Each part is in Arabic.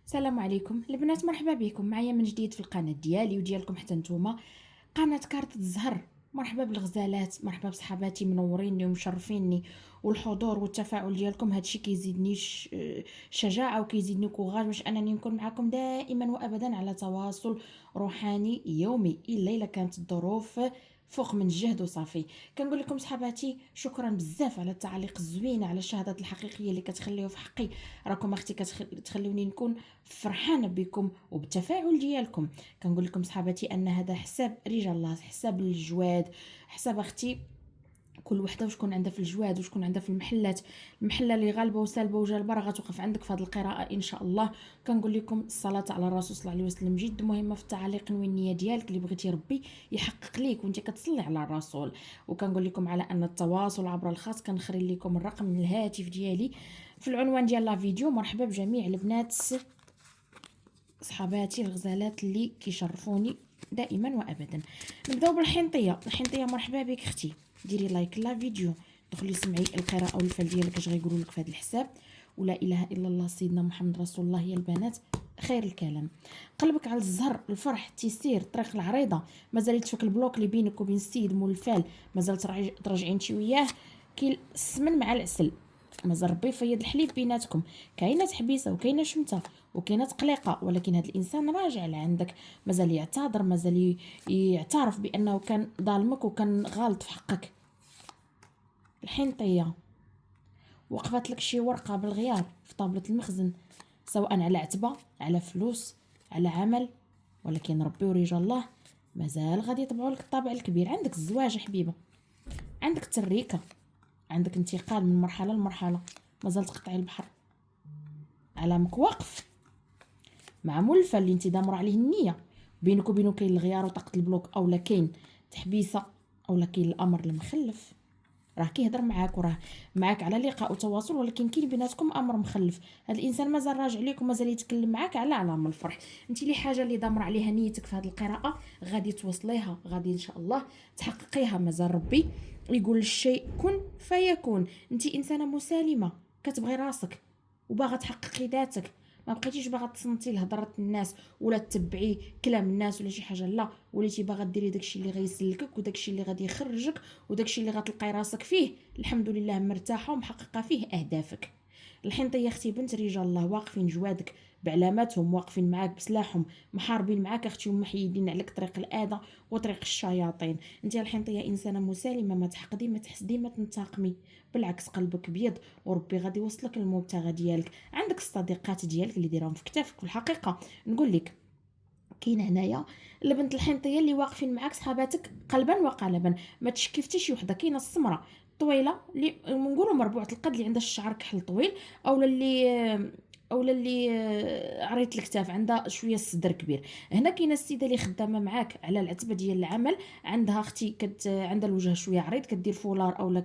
السلام عليكم البنات، مرحبا بكم معايا من جديد في القناه ديالي وديالكم حتى نتوما. قناه كارت الزهر. مرحبا بالغزالات، مرحبا بصحباتي منوريني ومشرفيني، والحضور والتفاعل ديالكم هادشي كيزيدني شجاعه وكيزيدني كوراج باش انني نكون معكم دائما وابدا على تواصل روحاني يومي، الا كانت الظروف فوق من الجهد وصافي. كنقول لكم صحباتي شكرا بزاف على التعاليق الزوينه، على الشهادات الحقيقيه اللي كتخليو في حقي. راكم اختي كتخلوني نكون فرحانه بكم وبالتفاعل ديالكم. كنقول لكم صحاباتي ان هذا حساب رجال الله، حساب الجواد، حساب اختي. كل وحده وشكون عندها في الجواد وشكون عندها في المحلات. المحله اللي غالبه وسالبه وجالبه راه غتوقف عندك في هذه القراءه ان شاء الله. كنقول لكم الصلاه على الرسول صلى الله عليه وسلم جد مهمه في التعاليق. نوي النيه ديالك اللي بغيتي ربي يحقق ليك وانت كتصلي على الرسول. وكنقول لكم على ان التواصل عبر الخاص كنخري لكم الرقم من الهاتف ديالي في العنوان ديال لا فيديو. مرحبا بجميع البنات صحاباتي الغزالات اللي كيشرفوني دائما وابدا. نبداو بالحنطيه. الحنطيه مرحبا بك اختي، ديري لايك لا فيديو، دخلي سمعي القراءه والفعل ديالك اش غيقولوا لك في هذا الحساب. ولا اله الا الله سيدنا محمد رسول الله يا البنات خير الكلام. قلبك على الزهر، الفرح، التيسير، الطريق العريضه. مازال تفك البلوك اللي بينك وبين السيد مول الفعل، مازال تراجعين انت وياه. كي السمن مع العسل، مازال ربي يفيض الحليب بيناتكم. كاينه تحبيسه وكاينه شمته وكاينه تقليقه، ولكن هذا الانسان راجع لعندك. مازال يعتذر، مازال يعترف بانه كان ظالمك وكان غلط في حقك. الحنطيه وقفت لك شي ورقه بالغيار في طابله المخزن، سواء على عتبه، على فلوس، على عمل، ولكن ربي ورجال الله مازال غادي يطبعوا لك الطابع الكبير. عندك الزواج حبيبه، عندك التريكه، عندك انتقال من مرحله لمرحله. مازال تقطعي البحر على واقف مع ملفه اللي انت دامر عليه النيه. بينك وبينه كاين الغيار وطاقه البلوك، اولا كاين تحبيسه، اولا كاين الامر المخلف. راه كيهضر معاك وراه معاك على لقاء وتواصل، ولكن كاين بيناتكم امر مخلف. هذا الانسان مازال راجع ليك ومازال يتكلم معاك على علامه الفرح. انت لي حاجه اللي دامر عليها نيتك في هذه القراءه غادي توصليها، غادي ان شاء الله تحققيها. مازال ربي يقول الشيء كن فيكون. انت انسانه مسالمه كتبغي راسك وباغا تحققي ذاتك، ما بقيتيش باغا تصنتي لهضره الناس ولا تتبعي كلام الناس ولا شي حاجه، لا، وليتي باغا ديري داكشي اللي غيسلكك وداكشي اللي غادي يخرجك وداكشي اللي غتلقاي راسك فيه الحمد لله مرتاحه ومحققه فيه اهدافك. الحنطيه اختي بنت رجال الله واقفين جوادك بعلاماتهم، واقفين معاك بسلاحهم، محاربين معاك اختي ومحيدين عليك طريق الاذى وطريق الشياطين. انت الحنطيه انسانه مسالمه، ما تحقدي، ما تحسدي، ما تنتقمي، بالعكس قلبك بيض وربي غادي يوصلك للمبتغى ديالك. عندك الصديقات ديالك اللي ديرهم في كتافك. والحقيقه نقول لك كاين هنايا البنت الحنطيه اللي واقفين معاك صحاباتك قلبا وقالبا. ما تشكي في شي وحده. كاينه السمراء طويله اللي نقولوا مربوعه القد، اللي عندها الشعر كحل طويل، اولا اللي عريض الكتاف، عندها شويه الصدر كبير. هنا كاينه السيده اللي خدامه معاك على العتبه ديال العمل، عندها اختي عندها الوجه شويه عريض، كدير فولار اولا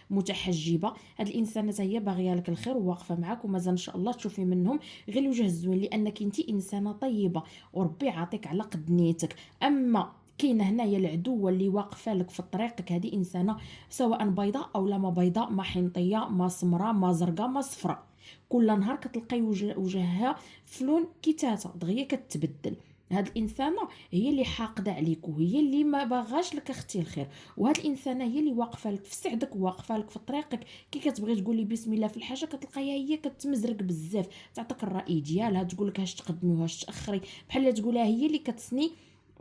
متحجبه. هاد الانسانه هي باغيه لك الخير وواقفه معاك، ومازال ان شاء الله تشوفي منهم غير الوجه الزوين، لانك انت انسانه طيبه وربي عاطيك على قد نيتك. اما كاينه هنايا العدوه اللي واقفه لك في طريقك، هذه انسانه سواء بيضاء او لا ما بيضاء، ما حنطيه، ما سمراء، ما زرقاء، ما صفراء، كل نهار كتلقاي وجهها في لون كيتاتا دغيا كتبدل. هاد الانسانه هي اللي حاقده عليك وهي اللي ما باغاش لك اختي الخير. وهاد الانسانه هي اللي واقفه لك في سعدك وواقفه لك في طريقك. كي كتبغي تقولي بسم الله في الحاجه كتلقاها هي كتمزرك بزاف، تعطيك الراي ديالها، تقول لك اش تقدمي واش تاخري، بحال تقولها هي اللي كتسني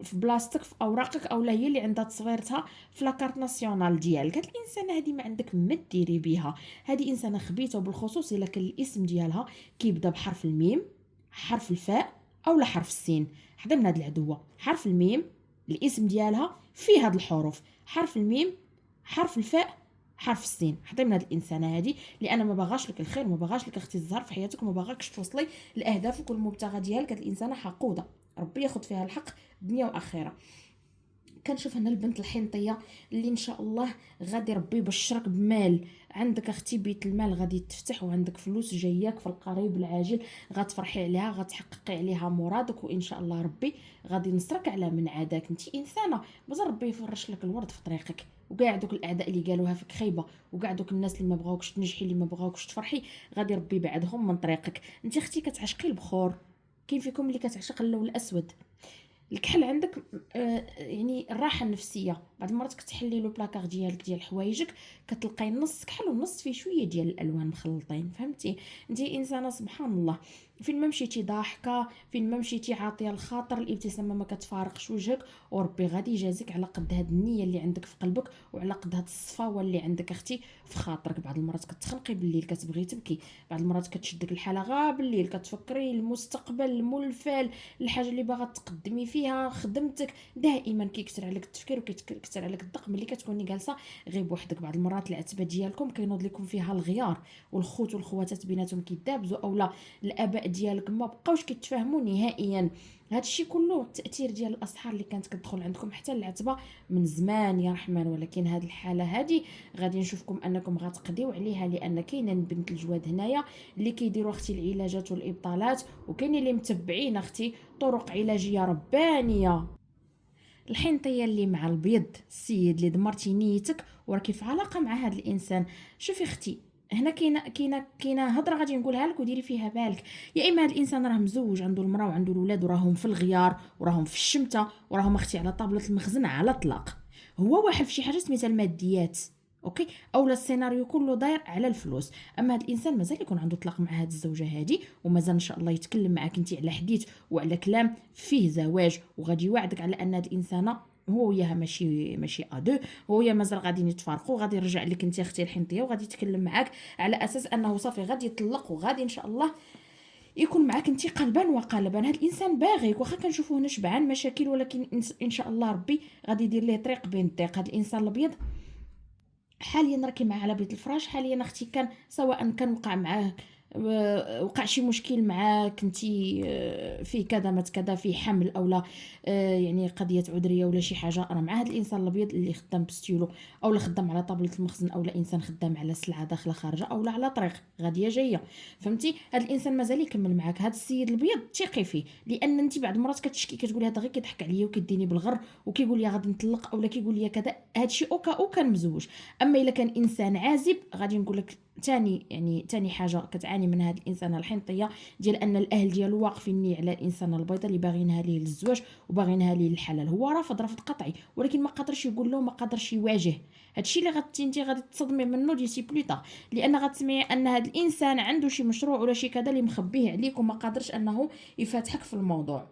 في بلاصتك في اوراقك، اولا هي اللي عندها تصويرتها في لاكارت ناسيونال ديالك. هاد الانسانه هادي ما عندك ما ديري بها. هادي انسانه خبيثه، وبالخصوص الا كان الاسم ديالها كيبدا بحرف الميم، حرف الفاء، اولا حرف السين. حدا من هاد العدوه حرف الميم، الاسم ديالها فيه هاد الحروف، حرف الميم، حرف الفاء، حرف السين. حدا من هاد الانسانه هادي، لان ما باغاش لك الخير، ما باغاش لك اختي الزهر في حياتك، وما باغاكش توصلي لاهدافك والمبتغى ديالك. هاد الانسانه حقوده ربي ياخذ فيها الحق دنيا واخره. كنشوف هنا البنت الحنطيه اللي ان شاء الله غادي ربي يبشرك بمال. عندك اختي بيت المال غادي تفتح، وعندك فلوس جاياك في القريب العاجل، غتفرحي عليها، غتحققي عليها مرادك، وان شاء الله ربي غادي ينصرك على من عاداك. انت انسانه مازال ربي يفرش لك الورد في طريقك، وكاع دوك الاعداء اللي قالوها فيك خايبه، وكاع دوك الناس اللي ما بغاوكش تنجحي، اللي ما بغاوكش تفرحي، غادي ربي يبعدهم من طريقك. انت اختي كتعشقي البخور، كاين فيكم اللي كتعشق اللون الاسود. الكحل عندك يعني الراحه النفسيه. بعض المرات كتحلي لو بلاكار ديالك ديال حوايجك، كتلقاي نص كحل ونص فيه شويه ديال الالوان مخلطين، فهمتي؟ انت انسانه سبحان الله، فين ما مشيتي ضاحكه، فين ما مشيتي عاطيه الخاطر، الابتسامه ما كتفارقش وجهك، وربي غادي يجازيك على قد هاد النيه اللي عندك في قلبك، وعلى قد هاد الصفاوه اللي عندك اختي في خاطرك. بعض المرات كتخنقي بالليل كتبغي تبكي، بعض المرات كتشدك الحاله غا بالليل كتفكري المستقبل الملفل، الحاجه اللي باغا تقدمي فيها خدمتك، دائما كيكثر عليك التفكير وكيكثر عليك الضغط ملي كتكوني جالسه غير بوحدك. بعض المرات العتبه ديالكم كينوض لكم فيها الغيار، والخوت والخواتات بيناتهم كيدابزوا، اولا الاباء ديالك ما بقاوش كيتفاهموا نهائيا. هادشي كله التاثير ديال الاسحار اللي كانت كتدخل عندكم حتى العتبه من زمان يا رحمن. ولكن هاد الحاله هادي غادي نشوفكم انكم غتقضيو عليها، لان كاينه بنت الجواد هنايا اللي كيديروا اختي العلاجات والابطالات، وكاين اللي متبعين اختي طرق علاجيه ربانيه. الحنطيه اللي مع البيض، السيد اللي دمرتي نيتك وراكي في علاقه مع هذا الانسان. شوفي اختي، هنا كاينه هضره غادي نقولها لك وديري فيها بالك. يا اما هذا الانسان راه مزوج، عنده المراه وعنده الاولاد، وراهم في الغيار وراهم في الشمته وراهم اختي على طابله المخزن على طلاق، هو واحد في شي حاجه سميتها الماديات، اوكي، اولا السيناريو كله داير على الفلوس. اما هذا الانسان مازال يكون عنده طلاق مع هذه الزوجه هذه، ومازال ان شاء الله يتكلم معك انت على حديث وعلى كلام فيه زواج، وغادي يوعدك على ان هذه الانسانه هو وياها ماشي ادو، هو ويا مازال غادي يتفارقوا، غادي يرجع لك انت اختي الحنطيه، وغادي يتكلم معك على اساس انه صافي غادي يطلق، وغادي ان شاء الله يكون معك انت قلبا وقالبا. هذا الانسان باغيك، واخا كنشوفوه هنا شبعان مشاكل، ولكن ان شاء الله ربي غادي يدير ليه طريق بين الطريق. هذا الانسان الابيض حاليا راكي معاه على بيت الفراش، حاليا اختي كان سواء كان وقع معاه وقع شي مشكل معاك انتي، فيه كذا مات كذا، فيه حمل او لا، يعني قضيه عذريه ولا شي حاجه، راه مع هذا الانسان الابيض اللي خدام بستيلو، او لا خدام على طابله المخزن، او لا انسان خدام على سلعه داخله خارجه، او لا على طريق غاديه جايه، فهمتي؟ هذا الانسان مازال يكمل معاك. هذا السيد الابيض ثقي فيه، لان انت بعض المرات كتشكي كتقولي هذا غير كيضحك عليا وكيديني بالغر وكيقول لي غادي نطلق، اولا كيقول لي كذا. هادشي او كان مزوج. اما الا كان انسان عازب غادي نقول لك تاني حاجه كتعاني من هذا الانسان الحنطيه، ديال ان الاهل ديالو واقفين ليه على الانسان البيضاء اللي باغينها ليه للزواج وباغينها ليه للحلال. هو رفض قطعي، ولكن ما قادرش يقول له، ما قادرش يواجه. هادشي اللي انت غادي تصدمي منه ديسي بلوطا، لان غتسمعي ان هذا الانسان عنده شي مشروع ولا شي كذا اللي مخبيه عليك، وما قادرش انه يفاتحك في الموضوع.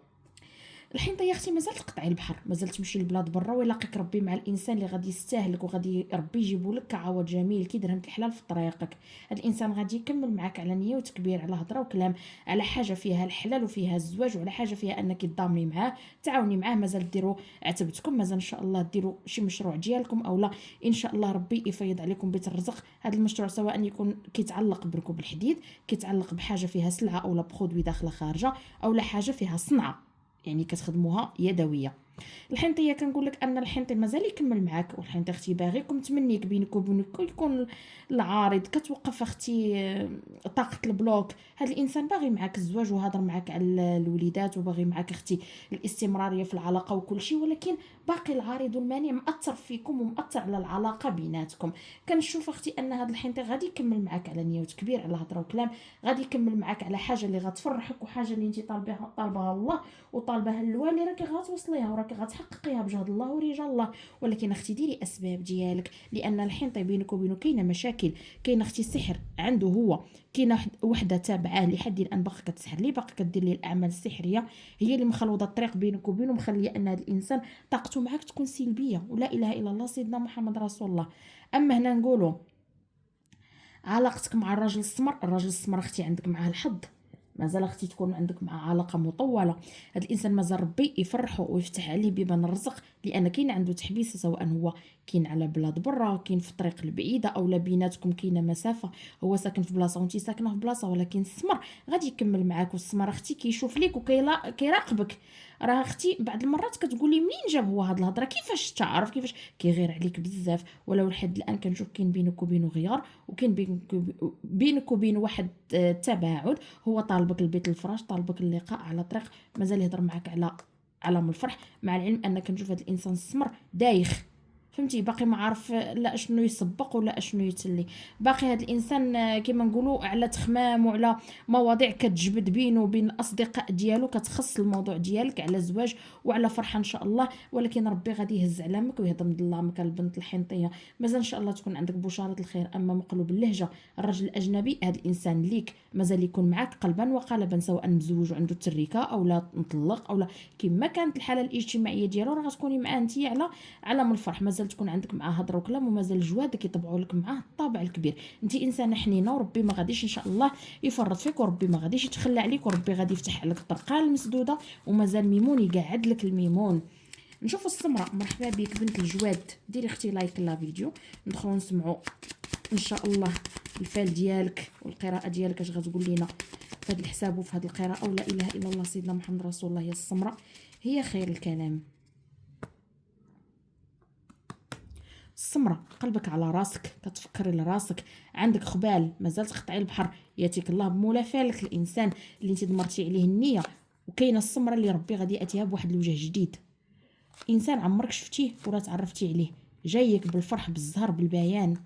الحين يا اختي مازال تقطعي البحر، مازال تمشي لبلاد برا، ويلاقيك ربي مع الانسان اللي غادي يستاهلك، وغادي ربي يجيبو لك كعوض جميل كي درهمة الحلال في طريقك. هاد الانسان غادي يكمل معاك على نيه وتكبير، على هضره وكلام، على حاجه فيها الحلال وفيها الزواج، وعلى حاجه فيها انك تضامني معاه، تعاوني معاه، مازال ديروا عتبتكم، مازال ان شاء الله ديروا شي مشروع ديالكم، او لا ان شاء الله ربي يفيض عليكم بيت الرزق. هذا المشروع سواء يكون كيتعلق بركوب الحديد، كيتعلق بحاجه فيها سلعه او لا برودوي داخله خارجه، او لا حاجه فيها صنعه يعني كتخدموها يدويه. الحنطيه كنقول لك ان الحنطي مازال يكمل معاك، والحنطي اختي باغيكم تمنيك بينك وبينك يكون العارض، كتوقف اختي طاقه البلوك. هذا الانسان باغي معاك الزواج وهضر معاك على الوليدات، وباغي معاك اختي الاستمراريه في العلاقه وكل شيء، ولكن باقي العارض المانع مأثر فيكم ومأثر على العلاقه بيناتكم. كنشوف اختي ان هذا الحنطي غادي يكمل معاك على نيه وتكبير، على هضره وكلام، غادي يكمل معاك على حاجه اللي غتفرحك، وحاجه اللي انت طالبها الله وطالبها الوالي، راكي غتوصليها وراكي غتحققيها بجهد الله ورجال الله. ولكن اختي ديري اسباب ديالك، لان الحنطه بينك وبينه كاينه مشاكل، كاينه اختي السحر عنده هو، كاينه وحده تابعاه لحد الان باقا كتسحر ليه، باقا كدير ليه الاعمال السحريه، هي اللي مخلوضه الطريق بينك وبينه، مخليه ان هذا الانسان طاقته معك تكون سلبيه. ولا اله الا الله سيدنا محمد رسول الله. اما هنا نقولوا علاقتك مع الراجل السمر، الراجل السمر اختي عندك معاه الحظ، مازال اختي تكون عندك مع علاقه مطوله. هذا الانسان مازال ربي يفرحه ويفتح عليه بيبان الرزق، لان كاين عنده تحبيس، سواء هو كاين على بلاد برا، كاين في الطريق البعيده، او لا بيناتكم كاينه مسافه، هو ساكن في بلاصه وانت ساكنه في بلاصه، ولكن السمر غادي يكمل معاك. والسمر اختي كيشوف ليك وكيراقبك. راه اختي بعض المرات كتقولي منين جاب هو هاد الهضره، كيفاش تعرف، كيفاش كيغير عليك بزاف. ولو لحد الان كنشوف كاين بينك وبينه غيار، وكاين بينك وبين واحد تباعد. هو طالبك البيت الفراش، طالبك اللقاء على طريق، مازال يهضر معك على عالم الفرح، مع العلم ان كنشوف هذا الانسان السمر دايخ، فهمتي، باقي ما عارف لا اشنو يسبق ولا اشنو يتلي. باقي هذا الانسان كيما نقولوا على تخمام وعلى مواضيع كتجبد بينه وبين الاصدقاء ديالو، كتخص الموضوع ديالك على زواج وعلى فرحه ان شاء الله. ولكن ربي غادي يهز علامك ويهضم ظلامك البنت الحنطيه. مازال ان شاء الله تكون عندك بشاره الخير. اما مقلوب اللهجه الرجل الاجنبي، هذا الانسان ليك مازال يكون معك قلبا وقالبا، سواء مزوج وعنده تركه او لا مطلق او لا، كما كانت الحاله الاجتماعيه ديالو راه غتكوني معاه انت على علم الفرح. مازال تكون عندك معاه هضره وكلام، ومازال جواد كيطبعوا لك معاه الطابع الكبير. انت انسانه حنينه، وربي ما غاديش ان شاء الله يفرط فيك، وربي ما غاديش يتخلى عليك، وربي غادي يفتح لك الطرقه المسدوده، ومازال ميمون يقعد لك الميمون. نشوفوا السمراء. مرحبا بك بنت الجواد، ديري اختي لايك لا فيديو، ندخلوا نسمعوا ان شاء الله الفال ديالك والقراءه ديالك اش غتقول لنا في هذا الحساب وفي هذه القراءه. ولا اله الا الله سيدنا محمد رسول الله. هي السمراء هي خير الكلام. السمرة قلبك على راسك، كتفكري لراسك، عندك خبال مازال تقطعي البحر، ياتيك الله بمولا فالك الانسان اللي انت دمرتي عليه النيه. وكاينه السمرة اللي ربي غادي ياتيها بواحد الوجه جديد، انسان عمرك شفتيه ولا تعرفتي عليه، جايك بالفرح بالزهر بالبيان.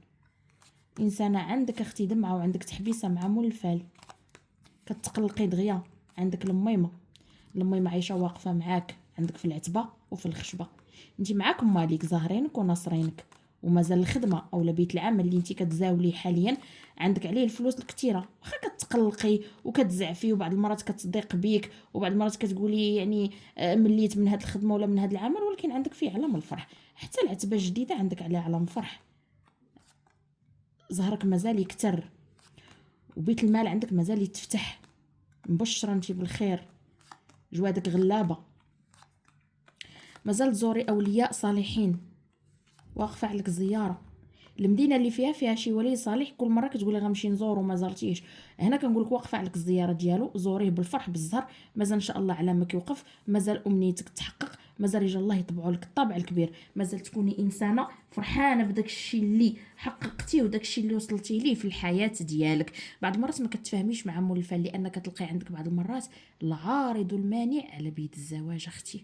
انسانه عندك اختي دمعه وعندك تحبيسه مع مول الفال، كتقلقي دغيا. عندك الميمه عايشه واقفه معاك، عندك في العتبه وفي الخشبه. انت معاك مالك زاهرينك وناصرينك، ومازال الخدمه اولا بيت العمل اللي انت كتزاوليه حاليا عندك عليه الفلوس الكثيره. واخا كتقلقي وكتزعفي وبعض المرات كتصديق بيك وبعض المرات كتقولي يعني مليت من هاد الخدمه ولا من هاد العمل، ولكن عندك فيه علم الفرح. حتى العتبه الجديده عندك عليها علم فرح، زهرك مازال يكتر، وبيت المال عندك مازال يتفتح. مبشره انت بالخير، جوادك غلابه. مازال تزوري اولياء صالحين، واقفه عليك زياره. المدينه اللي فيها شي ولي صالح، كل مره كتقولي غنمشي نزورو ما زرتيش. هنا كنقول لك واقفه عليك الزياره ديالو، زوريه بالفرح بالزهر. مازال ان شاء الله على ما كيوقف، مازال امنيتك تحقق، مازال يجي الله يطبعوا لك الطابع الكبير، مازال تكوني انسانه فرحانه بداك الشيء اللي حققتيه وداك الشيء اللي وصلتي ليه في الحياه ديالك. بعض المرات ما كتفاهميش مع مول الفال، لان كتلقي عندك بعض المرات العارض المانع على بيد الزواج اختي.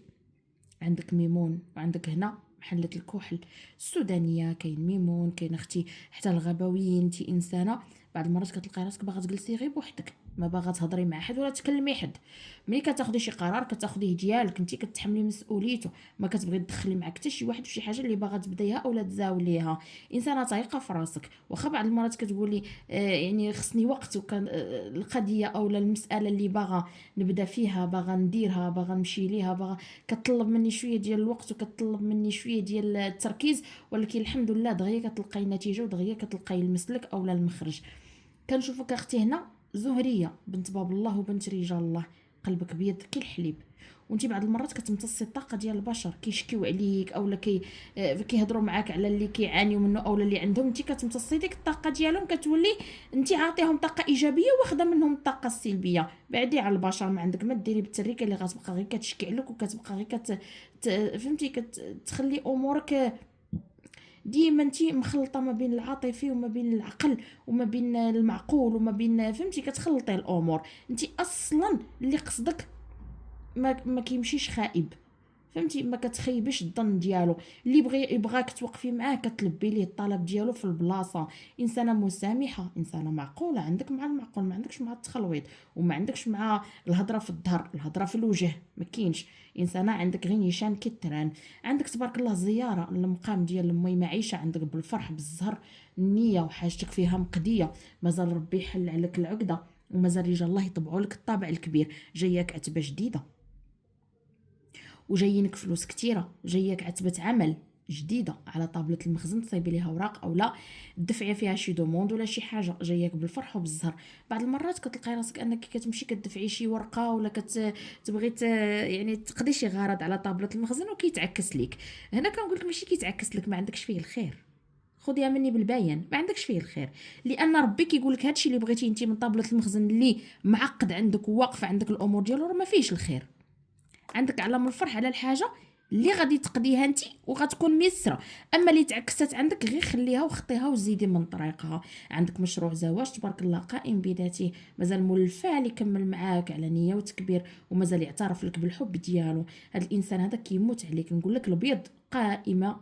عندك ميمون، وعندك هنا محلة الكحل السودانية، كاين ميمون، كاين اختي حتى الغبويين. انت انسانه بعض المرات كتلقاي راسك باغا تجلسي غير بوحدك، ما باغا تهضري مع حد ولا تكلمي حد. ملي كتاخدي شي قرار كتاخديه ديالك انت، كتحملي مسؤوليته، ما كتبغي تدخلي معك حتى شي واحد في شي حاجه اللي باغا تبدايها اولا تزاوليها. انسانه طايقه في راسك. واخا بعض المرات كتقولي يعني خصني وقت، وكان القضيه اولا المساله اللي باغا نبدا فيها، باغا نديرها، باغا نمشي ليها، باغا كتطلب مني شويه ديال الوقت وكتطلب مني شويه ديال التركيز. ولكن الحمد لله دغيا كتلقاي النتيجه ودغيا كتلقاي المسلك اولا المخرج. كنشوفك اختي هنا زهريه بنت باب الله وبنت رجال الله، قلبك بيد كي الحليب. وانت بعض المرات كتمتصي الطاقه ديال البشر، كيشكيو عليك اولا كيهضروا معاك على اللي كيعانيو منه اولا اللي عندهم، انت كتمتصي ديك الطاقه ديالهم، كتولي انت عاطيهم طاقه ايجابيه واخده منهم الطاقه السلبيه. بعدي على البشر، ما عندك ما ديري بالتريكه اللي غتبقى غير كتشكي عليك وكتبقى غير فهمتي كتخلي امورك ديما انت مخلطه ما بين العاطفي وما بين العقل وما بين المعقول وما بين فهمتي كتخلطي الامور. انت اصلا اللي قصدك ما كيمشيش خائب، فهمتي ما كتخيبش الظن ديالو. اللي يبغاك توقفي معاه كتلبي ليه الطلب ديالو في البلاصه. انسانه مسامحه، انسانه معقوله، عندك مع المعقول، ما عندكش مع التخلويط، وما عندكش مع الهضره في الظهر، الهضره في الوجه ما كاينش. انسانه عندك غير نيشان كتران. عندك تبارك الله زياره المقام ديال المي عايشه عندك بالفرح بالزهر، النيه وحاجتك فيها مقديه. مازال ربي يحل عليك العقده، ومازال يجي الله يطبعوا لك الطابع الكبير. جاياك عتبه جديده وجايينك فلوس كتيره، جايك عتبه عمل جديده على طابله المخزن تصايبي ليها اوراق اولا تدفعي فيها شي دوموند ولا شي حاجه، جايك بالفرح وبالزهر. بعض المرات كتلقاي راسك انك كتمشي كتدفعي شي ورقه ولا كتبغي يعني تقضي شي غرض على طابله المخزن وكيتعكس لك. هنا كنقول لك ماشي كيتعكس لك، ما عندكش فيه الخير، خذيها مني بالباين، ما عندكش فيه الخير. لان ربي كيقول لك هادشي اللي بغيتي انت من طابله المخزن اللي معقد عندك وواقفه عندك الامور ديالو راه ما فيهش الخير. عندك علامه الفرح على الحاجه اللي غادي تقضيها انت وغتكون ميسره. اما اللي تعكست عندك غير خليها وخطيها وزيدي من طريقها. عندك مشروع زواج تبارك الله قائم بذاته، مازال مول الفعل يكمل معاك على نيه وتكبير، ومازال يعترف لك بالحب ديالو. هذا الانسان هذا كيموت عليك، نقول لك البيض قائمه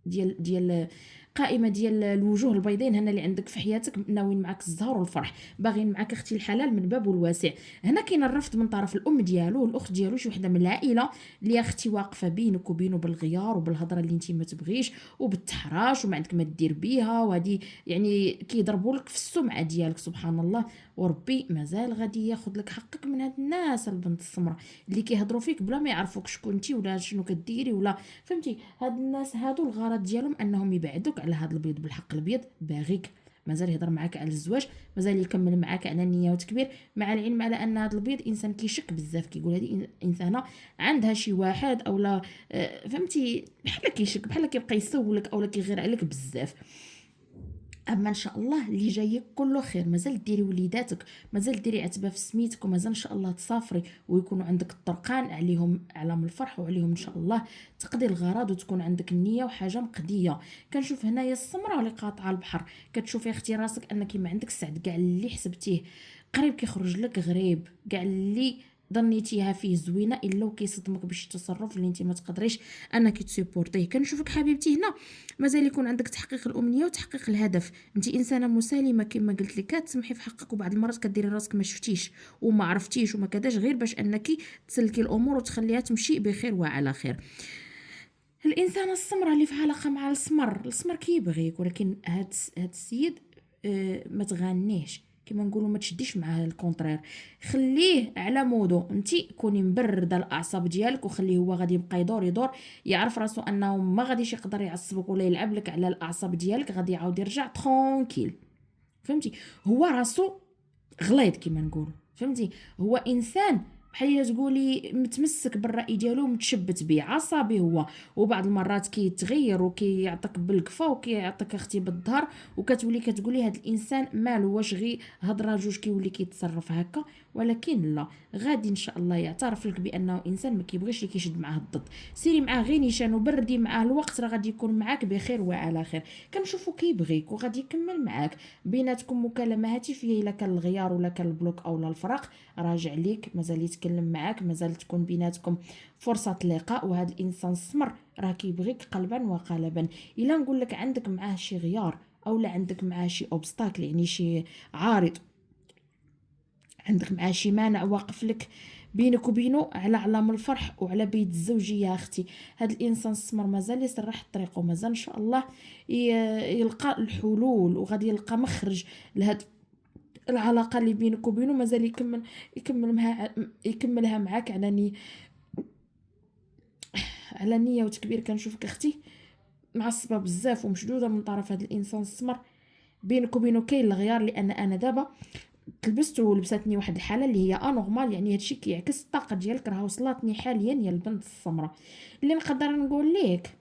ديال قائمه ديال الوجوه البيضين هنا اللي عندك في حياتك، ناويين معاك الزهر والفرح، باغيين معاك اختي الحلال من باب الواسع. هنا كاين الرفض من طرف الام ديالو والاخت ديالو، شي وحده من العائله اللي اختي واقفه بينك وبينه بالغيار وبالهضره اللي انت ما تبغيش وبالتحراش وما عندك ما دير بيها، وهذه يعني كيضربوا لك في السمعه ديالك سبحان الله. وربي مازال غادي ياخذ لك حقك من هاد الناس البنت السمراء اللي كيهضروا فيك بلا ما يعرفوك شكون انت ولا شنو كديري ولا فهمتي. هاد الناس هادو الغرض ديالهم انهم يبعدوك على هاد البيض بالحق. البيض باغيك، مازال يهضر معاك على الزواج، مازال يكمل معاك على النيه وتكبير، مع العلم على ان هذا البيض انسان كيشك بزاف، كيقول هذه انسانه عندها شي واحد اولا فهمتي، بحال كيشك، بحال كيبقى يسولك اولا كيغير عليك بزاف. اما ان شاء الله اللي جاي كله خير، مازال ديري وليداتك، مازال ديري عتبه في سميتك، ومازال ان شاء الله تسافري ويكونوا عندك الطرقان عليهم علام الفرح، وعليهم ان شاء الله تقضي الغرض وتكون عندك النيه وحاجه مقضيه. كنشوف هنايا السمره اللي قاطعه البحر، كتشوفي اختي راسك انك ما عندك السعد، كاع اللي حسبتيه قريب كيخرج لك غريب، كاع اللي ظنيتيها فيه زوينه الا وكيصدمك بشي تصرف اللي انت ما تقدريش انك تسيبورتيه. كنشوفك حبيبتي هنا مازال يكون عندك تحقيق الامنيه وتحقيق الهدف، انت انسانه مسالمه كما قلت لك، كتسمحي في حقك وبعض المرات كديري راسك ما شفتيش وما عرفتيش وما كداش، غير باش انك تسلكي الامور وتخليها تمشي بخير وعلى خير. الانسانه السمراء اللي في علاقه مع السمر كيبغيك، ولكن هاد السيد ما تغنيش كما نقولوا، ما تشديش معاه الكونترير، خليه على مودو، انت كوني مبرده الاعصاب ديالك وخليه هو غادي يبقى يدور يعرف راسو انه ما غاديش يقدر يعصبك ولا يلعب لك على الاعصاب ديالك، غادي يعاود يرجع ترونكيل. فهمتي، هو راسو غليظ كما نقولوا، فهمتي، هو انسان بحال تقولي متمسك بالراي ديالو، متشبت به، عصبي هو، وبعض المرات كيتغير وكيعطيك بالكفا وكيعطيك اختي بالظهر، وكتولي كتقولي هذا الانسان مالو، واش غير هضره جوج كيولي كيتصرف هكا. ولكن لا، غادي ان شاء الله يعترف لك بانه انسان ما كيبغيش اللي كيشد معاه الضد، سيري معاه غير نيشان وبردي معاه الوقت، راه غادي يكون معاك بخير وعلى خير. كنشوفو كيبغيك وغادي يكمل معاك، بيناتكم مكالمه هاتفيه الا كان الغيار ولا كان البلوك اولا الفراق، راجع ليك، مازال يتكلم معاك، مازال تكون بيناتكم فرصه لقاء، وهذا الانسان السمر راه كيبغيك قلبا وقالبا. الا نقول لك عندك معاه شي غيار اولا عندك معاه شي اوبستاكل، يعني شي عارض، عندك معاه شي مانع واقف لك بينك وبينه على علام الفرح وعلى بيت الزوجيه اختي، هذا الانسان السمر مازال يسرح الطريق، ومازال ان شاء الله يلقى الحلول وغادي يلقى مخرج لهاد العلاقه اللي بينك وبينه، مازال يكملها معاك على نيه وتكبير. كنشوفك اختي معصبه بزاف ومشدوده من طرف هذا الانسان السمر، بينك وبينه كاين الغيار، لان انا دابا تلبست ولبستني واحد الحاله اللي هي انورمال، يعني هادشي كيعكس الطاقه ديالك، راه وصلتني حاليا يا البنت السمراء. اللي نقدر نقول لك،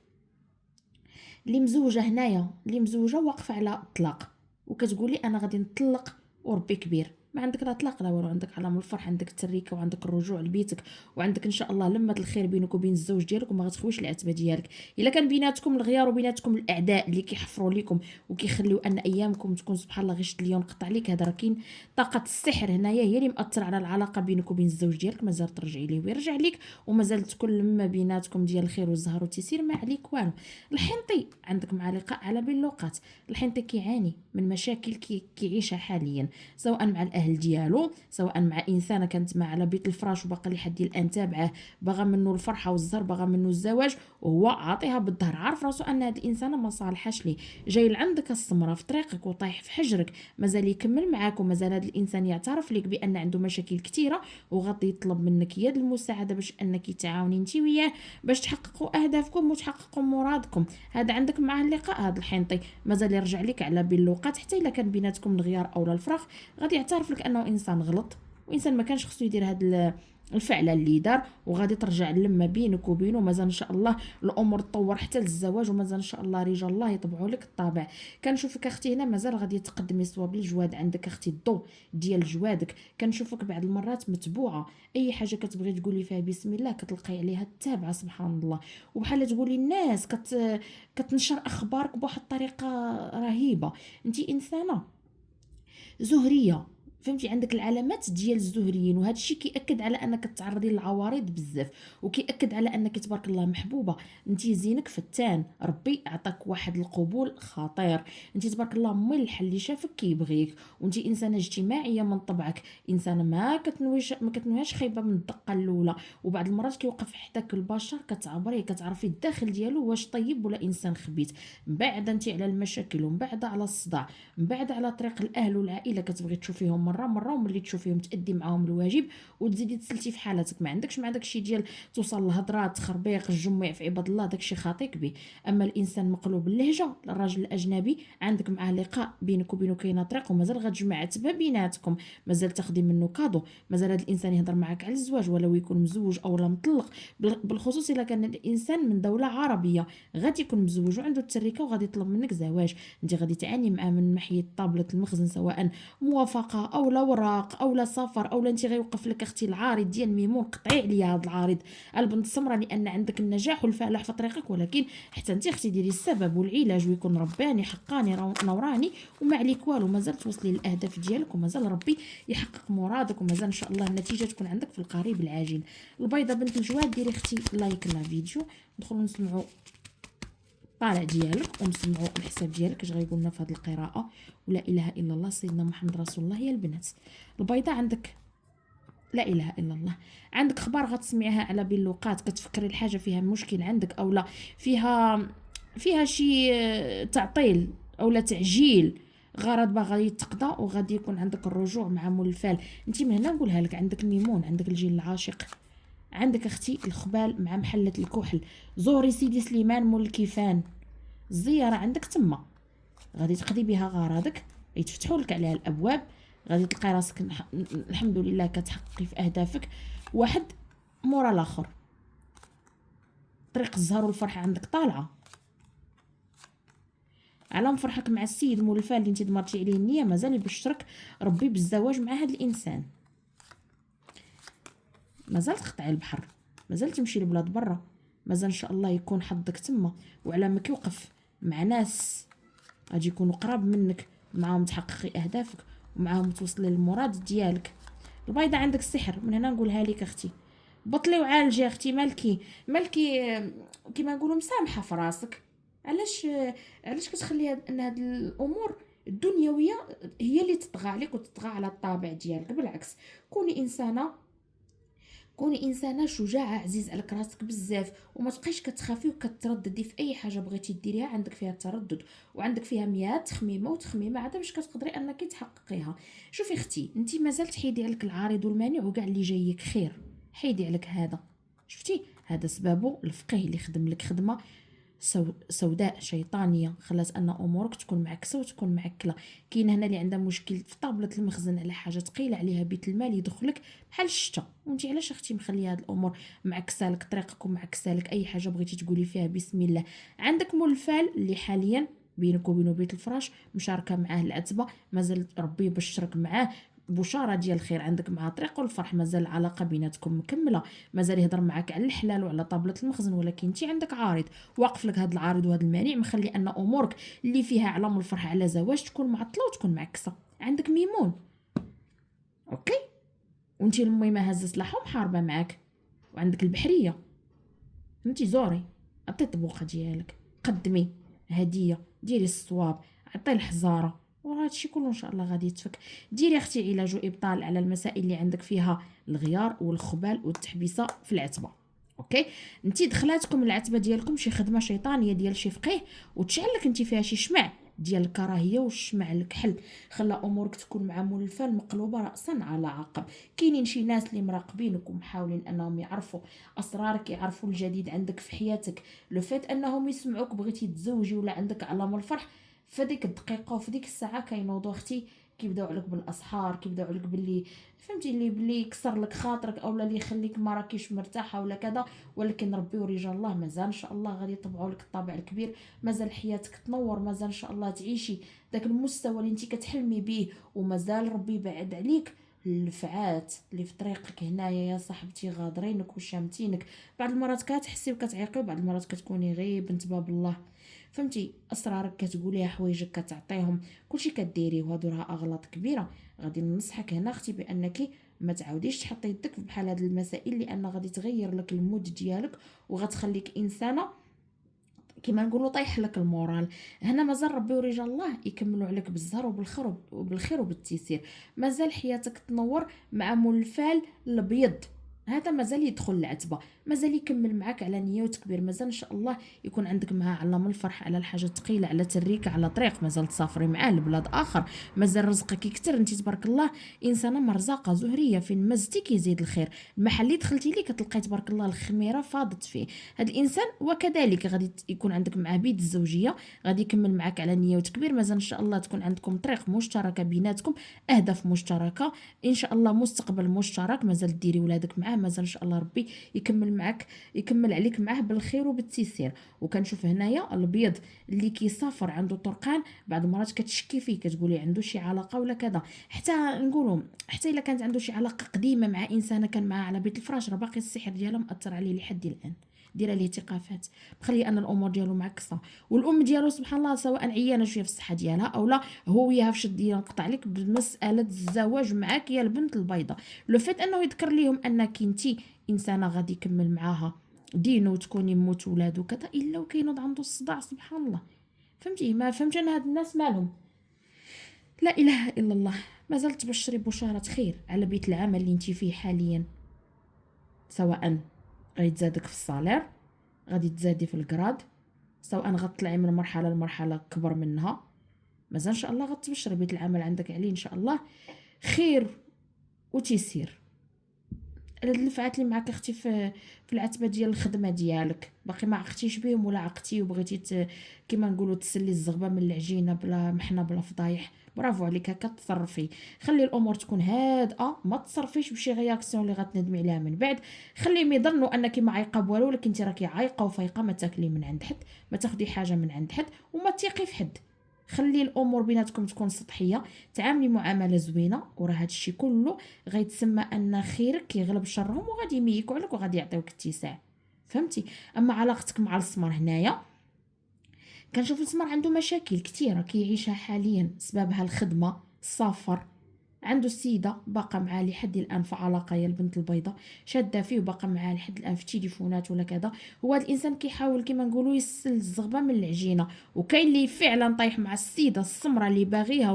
اللي مزوجه هنايا، اللي مزوجه واقفه على الطلاق وكتقولي انا غادي نطلق وربي كبير، ما عندك لا طلاق لا والو، عندك علامه الفرح، عندك التريكه، وعندك الرجوع لبيتك، وعندك ان شاء الله لمه الخير بينك وبين الزوج ديالك، وما غتخويش العتبه ديالك. الا كان بيناتكم الغيار وبيناتكم الاعداء اللي كيحفروا لكم وكيخليو ان ايامكم تكون سبحان الله غير اليوم قطع عليك، هذا راه كاين طاقه السحر هنايا هي اللي مأثر على العلاقه بينك وبين الزوج ديالك، مازال ترجعي ليه ويرجع ليك، ومازال تكون لما بيناتكم ديال الخير والزهر وتيسير، ما عليك والو. الحنطي عندك مع لقاء على باللوقات، الحنطي كيعاني من مشاكل كيعيشها حاليا، سواء مع الاهل ديالو، سواء مع انسانه كانت مع على بيت الفراش وباقي لحد الان تابعه، باغا منه الفرحه والزهر، باغا منه الزواج، وهو عاطيها بالظهر، عارف راسو ان هاد الانسانه ما صالحاش ليه، جاي لعندك السمره في طريقك وطايح في حجرك، مازال يكمل معاك، ومازال هاد الانسان يعترف لك بان عنده مشاكل كثيره، وغادي يطلب منك يد المساعده باش انك تعاوني انت وياه باش تحققوا اهدافكم وتحققوا مرادكم. هذا عندك معاه اللقاء، هذا الحنطي مازال يرجع لك على باللوقات، حتى الا كان بيناتكم الغيار اولا الفراق، غادي يعترف لك انه انسان غلط، وانسان ما كانش خصو يدير هاد الفعله اللي دار، وغادي ترجع لما بينك وبينه، مازال ان شاء الله الامور تطور حتى للزواج، ومازال ان شاء الله رجال الله يطبعوا لك الطابع. كنشوفك اختي هنا مازال غادي تقدمي صواب للجواد، عندك اختي الضوء ديال جوادك، كنشوفك بعض المرات متبوعه، اي حاجه كتبغي تقولي فيها بسم الله كتلقاي عليها التابعه سبحان الله، وبحال تقولي الناس كتنشر اخبارك بواحد الطريقه رهيبه. انت انسانه زهريه، فهمتي عندك العلامات ديال الزهريين، وهذا الشيء كيأكد على انك تعرضي للعوارض بزاف، وكيأكد على انك تبارك الله محبوبه. انت زينك فتان، ربي عطاك واحد القبول خطير. انت تبارك الله ملح، اللي شافك كيبغيك، وانت انسانه اجتماعيه من طبعك، انسانه ما كتنويش خايبه من الدقه الاولى. وبعض المرات كيوقف حداك البشر كتعبريه، كتعرفي الداخل ديالو واش طيب ولا انسان خبيث. من بعد انت على المشاكل، ومن بعد على الصداع، من بعد على طريق الاهل والعائله كتبغي تشوفيهم مره مره، وملي تشوفيهم تادي معاهم الواجب وتزيدي تسلتي في حالتك. ما عندكش شي ديال توصل للهضرات تخربيق الجميع في عباد الله، داكشي خاطيك به. اما الانسان مقلوب اللهجه، الراجل الاجنبي عندك معاه لقاء بينك وبينه كاينه طريق، ومازال غتجمع عتبه بيناتكم، مازال تاخدي منه كادو، مازال هذا الانسان يهضر معاك على الزواج، ولو يكون مزوج او لا مطلق. بالخصوص الا كان الانسان من دوله عربيه غادي يكون مزوج وعنده التركه وغادي يطلب منك زواج، انت غادي تعاني معاه من ناحيه طابله المخزن، سواء موافقه او لا اوراق او لا سفر، او لا انت غيوقف لك اختي العارض ديال ميمون. قطعي عليا هذا العارض البنت السمراء، لان عندك النجاح والفلاح في طريقك، ولكن حتى انت اختي ديري السبب والعلاج، ويكون رباني حقاني نوراني، وما عليك والو، مازال توصلي للاهداف ديالك، ومازال ربي يحقق مرادك، ومازال ان شاء الله النتيجه تكون عندك في القريب العاجل. البيضه بنت الجواد، ديري اختي لايك لا فيديو، ندخلوا نسمعوا طالع ديالك، ونسمعوا الحساب ديالك اش غيقول لنا في هذه القراءه. ولا اله الا الله سيدنا محمد رسول الله. يا البنات البيضه عندك لا اله الا الله، عندك اخبار غتسمعيها على باللوقات، كتفكري الحاجه فيها مشكل عندك، او لا فيها شي تعطيل او لا تعجيل، غرض باغي يتقضى، وغادي يكون عندك الرجوع مع مول الفال. انت من هنا نقولها لك، عندك الميمون، عندك الجيل العاشق، عندك اختي الخبال مع محله الكحل، زوري سيدي سليمان مول الكيفان، الزياره عندك تما غادي تقضي بها غرضك، يتفتحوا لك عليها الابواب، غادي تلقاي راسك الحمد لله كتحققي في اهدافك واحد مورا الاخر. طريق الزهر والفرحه عندك طالعه، على مفرحك مع السيد مول الفال اللي انت دمرتي عليه النيه، مازال يبشرك ربي بالزواج مع هذا الانسان. مازال تقطعي البحر، مازال تمشي لبلاد برا، مازال ان شاء الله يكون حظك تما، وعلى ما كيوقف مع ناس غادي يكونوا قراب منك، معاهم تحققي اهدافك، ومعاهم توصلي للمراد ديالك. البيضه عندك السحر، من هنا نقولها لك اختي، بطلي وعالجي اختي، مالكي كيما نقولوا مسامحه في راسك. علاش كتخلي ان هاد الامور الدنيويه هي اللي تطغى عليك وتطغى على الطابع ديالك؟ بالعكس، كوني انسانه شجاعه، عزيز عليك راسك بزاف، وما تبقيش كتخافي وكترددي في اي حاجه بغيتي ديريها عندك فيها التردد، وعندك فيها مئات تخميمه وتخميمه عاد باش كتقدري انك تحققيها. شوفي اختي، انت مازال تحيدي عليك العارض والمانع، وكاع اللي جايك خير، حيدي عليك هذا. شفتي هذا سببه الفقيه اللي خدم لك خدمه سوداء شيطانيه، خلات ان امورك تكون معكسه وتكون معكله. كاين هنا اللي عندها مشكل في طابله المخزن على حاجه ثقيله عليها، بيت المال يدخلك بحال الشتا، وانت علاش اختي مخليه هاد الامور معكسه لك طريقك ومعكسه لك اي حاجه بغيتي تقولي فيها بسم الله. عندك مول الفال اللي حاليا بينك وبينه بيت الفراش، مشاركه معاه العتبه، مازال ربي يبشرك معاه بشاره ديال الخير، عندك مع طريق والفرح، مازال العلاقه بيناتكم مكمله، مازال يهضر معاك على الحلال وعلى طابله المخزن، ولكن انت عندك عارض واقف لك، هذا العارض وهذا المانع مخلي ان امورك اللي فيها علام الفرح على زواج تكون معطله وتكون معكسه. عندك ميمون اوكي، وانت الميمه هازه سلاحه ومحاربه معاك، وعندك البحريه، انت زوري عطي الطبوخه ديالك، قدمي هديه، ديري الصواب، عطي الحزاره، وهذا الشيء كله ان شاء الله غادي يتفك. ديري اختي علاج وابطال على المسائل اللي عندك فيها الغيار والخبال والتحبيسه في العتبه. اوكي، انت دخلاتكم العتبه ديالكم شي خدمه شيطانيه ديال شي فقيه، وتشعلك انت فيها شي شمع ديال الكراهيه والشمع الكحل، خلى امورك تكون مع مول الفال مقلوبه راسا على عقب. كاينين شي ناس اللي مراقبينك ومحاولين انهم يعرفوا اسرارك، يعرفوا الجديد عندك في حياتك، لو فات انهم يسمعوك بغيتي تزوجي ولا عندك علامه الفرح، فديك الدقيقه وفي ديك الساعه كينوضوا اختي، كيبداو عليك بالاسحار، كيبداو عليك باللي فهمتي اللي بلي يكسر لك خاطرك، اولا اللي يخليك ما راكيش مرتاحه ولا كذا. ولكن ربي ورجال الله مازال ان شاء الله غادي يطبعوا لك الطابع الكبير، مازال حياتك تنور، مازال ان شاء الله تعيشي داك المستوى اللي انت كتحلمي به، ومازال ربي بعد عليك الفعات اللي في طريقك هنايا يا صاحبتي غادرينك وشامتينك. بعض المرات كتحسي وكتعيقي، وبعض المرات كتكوني غير بنت باب الله، فهمتي اسرارك كتقوليها، حوايجك كتعطيهم، كلشي كديريه، وهادو راه اغلاط كبيره. غادي ننصحك هنا اختي بانك ما تعاوديش تحطي يدك بحال هاد المسائل، لان غادي تغير لك المود ديالك وغتخليك انسانه كما نقولوا طيح لك المورال. هنا مازال ربي ورجال الله يكملوا عليك بالزهر وبالخير وبالتيسير. مازال حياتك تنور مع منفال الابيض، هذا مازال يدخل العتبه، مازال يكمل معاك على نيه وتكبير، مازال ان شاء الله يكون عندك معاه على من الفرح، على الحاجه ثقيله، على تريكه، على طريق، مازال تسافري معاه لبلاد اخر، مازال رزقك يكثر. انت تبارك الله انسانه مرزقه زهريه، فين مزتي كيزيد الخير. المحل اللي دخلتي ليه كتلقاي تبارك الله الخميره فاضت فيه. هذا الانسان وكذلك غادي يكون عندك معاه بيد الزوجيه، غادي يكمل معاك على نيه وتكبير، مازال ان شاء الله تكون عندكم طريق مشتركه بيناتكم، اهداف مشتركه، ان شاء الله مستقبل مشترك، مازال ديري ولادك معاه، مازال ان شاء الله ربي يكمل عليك معاه بالخير وبالتيسير. وكنشوف هنايا الابيض اللي كيسافر عنده طرقان، بعض المرات كتشكي فيه كتقولي عنده شي علاقه ولا كذا، حتى نقولوا حتى الا كانت عنده شي علاقه قديمه مع انسانه كان معها على بيت الفراش، راه باقي السحر ديالها مأثر عليه لحد الان. دير ليه ثقافات، مخلي ان الامور ديالو معكسه، والام ديالو سبحان الله سواء عيانه شويه في الصحه ديالها او لا، هو وياها في شد ينقطع عليك بمساله الزواج معاك يا البنت البيضاء. لو فات انه يذكر ليهم انك انتي انسانه غادي يكمل معاها دينه وتكوني موت ولاد وكذا، الا وكينوض عنده الصداع سبحان الله. فهمتي؟ ما فهمتش انا هاد الناس مالهم. لا اله الا الله. مازال تبشري بشاره خير على بيت العمل اللي انتي فيه حاليا، سواء غيتزادك في الصالير، غادي تزادي في الكراد، سواء غتطلعي من مرحله لمرحله كبر منها، مازال ان شاء الله غتبشري بيت العمل عندك عليه ان شاء الله خير وتيسير. هاد النفعات اللي معاك اختي في العتبه ديال الخدمه ديالك باقي ما عقتيش بهم، ولا عقتي وبغيتي كيما نقولوا تسلي الزغبه من العجينه بلا محنه بلا فضايح، برافو عليك، هكا تصرفي. خلي الامور تكون هادئه، ما تصرفيش بشي رياكسيون اللي غتندمي عليها من بعد. خليهم يظنوا انك ما عايقه بوالو، ولكن انت راكي عايقه وفايقه، ما تاكلي من عند حد، ما تاخدي حاجه من عند حد، وما تيقي في حد. خلي الامور بيناتكم تكون سطحيه، تعاملي معامله زوينه، وراه هادشي كله غيتسمى ان خيرك يغلب شرهم، وغادي يميكوا عليك وغادي يعطيوك اتساع. فهمتي؟ اما علاقتك مع السمر هنايا، كنشوف السمر عنده مشاكل كثيره كيعيشها حاليا، سببها الخدمه، السفر، عنده السيده باقا معاه لحد الان في علاقه يا البنت البيضاء، شاده فيه وباقا معاه لحد الان في التليفونات ولا كذا. هو هذا الانسان كيحاول كيما نقولوا يسل الزغبه من العجينه، وكاين اللي فعلا طايح مع السيده السمراء اللي باغيها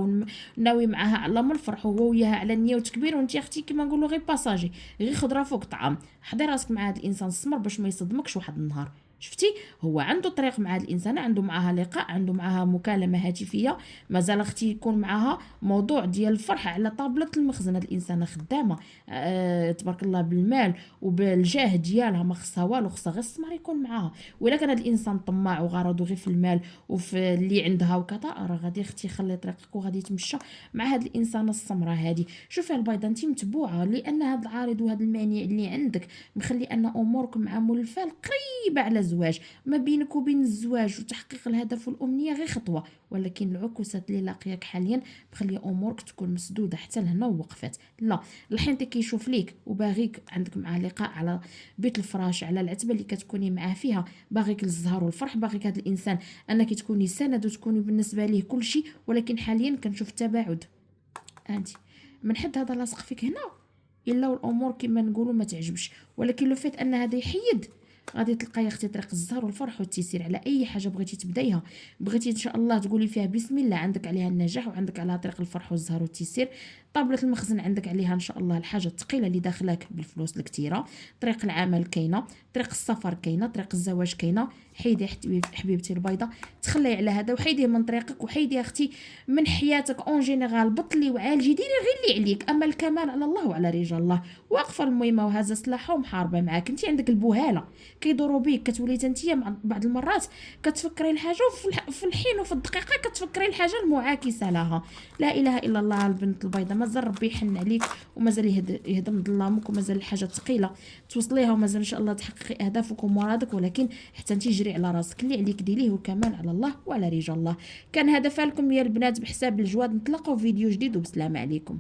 وناوي معاها على ما الفرح، وهو وياها على النيه وتكبير، وانت اختي كيما نقولوا غير باساجي، غير خضره فوق طعام. حضي راسك مع هذا الانسان السمر باش ما يصدمكش واحد النهار. شفتي؟ هو عنده طريق مع هذه الانسانه، عنده معاها لقاء، عنده معاها مكالمه هاتفيه، مازال اختي يكون معاها موضوع ديال الفرح على طابله المخزن. هاد الانسانه خدامه تبارك الله بالمال وبالجاه ديالها، ما خصها والو، خصها غير السمر يكون معاها. ولا كان هاد الانسان طماع وغرضه غير في المال وفي اللي عندها وكذا، راه غادي اختي يخلي طريقك وغادي يتمشى مع هاد الانسانه السمراء هادي. شوفي البيضه انت متبوعه، لان هاد العارض وهاد المانع اللي عندك مخلي ان امورك مع مولفال قريبه على زواج. ما بينك وبين الزواج وتحقيق الهدف والامنيه غير خطوه، ولكن العكوسات اللي لاقياك حاليا مخليه امورك تكون مسدوده حتى لهنا ووقفت. لا، الحين كيشوف ليك وباغيك عندك معاه لقاء على بيت الفراش، على العتبه اللي كتكوني معاه فيها، باغيك الزهر والفرح، باغيك هذا الانسان انك تكوني سند وتكوني بالنسبه ليه كل شيء. ولكن حاليا كنشوف تباعد، انت من حد هذا لاصق فيك هنا، الا والامور كما نقولوا ما تعجبش. ولكن لو فات ان هذا يحيد، غادي تلقاي اختي طريق الزهر والفرح والتيسير على اي حاجه بغيتي تبدايها، بغيتي ان شاء الله تقولي فيها بسم الله، عندك عليها النجاح وعندك عليها طريق الفرح والزهر والتيسير. طابله المخزن عندك عليها ان شاء الله الحاجه الثقيله اللي داخلاك بالفلوس الكثيره، طريق العمل كاينه، طريق السفر كاينه، طريق الزواج كاينه. حيدي حبيبتي البيضه، تخلي على هذا وحيديه من طريقك، وحيدي اختي من حياتك اون جينيرال، بطلي وعالجي، ديري غير اللي عليك. اما الكمال على الله وعلى رجال الله. واقفه المهمه وهذا سلاحه ومحاربه معاك. انت عندك البهاله كيدوروا بيك، كتولي انت بعض المرات كتفكري الحاجه في الحين وفي الدقيقه كتفكري الحاجه المعاكسه لها. لا اله الا الله. البنت البيضاء مازال ربي يحن عليك، ومازال يهدم ظلامك، ومازال الحاجه ثقيله توصليها، ومازال ان شاء الله تحققي اهدافك ومرادك. ولكن حتى انت جري على راسك، اللي عليك ديريه، وكمان على الله وعلى رجال الله. كان هذا فالكم يا البنات بحساب الجواد. نتلاقاو فيديو جديد وبسلامه عليكم.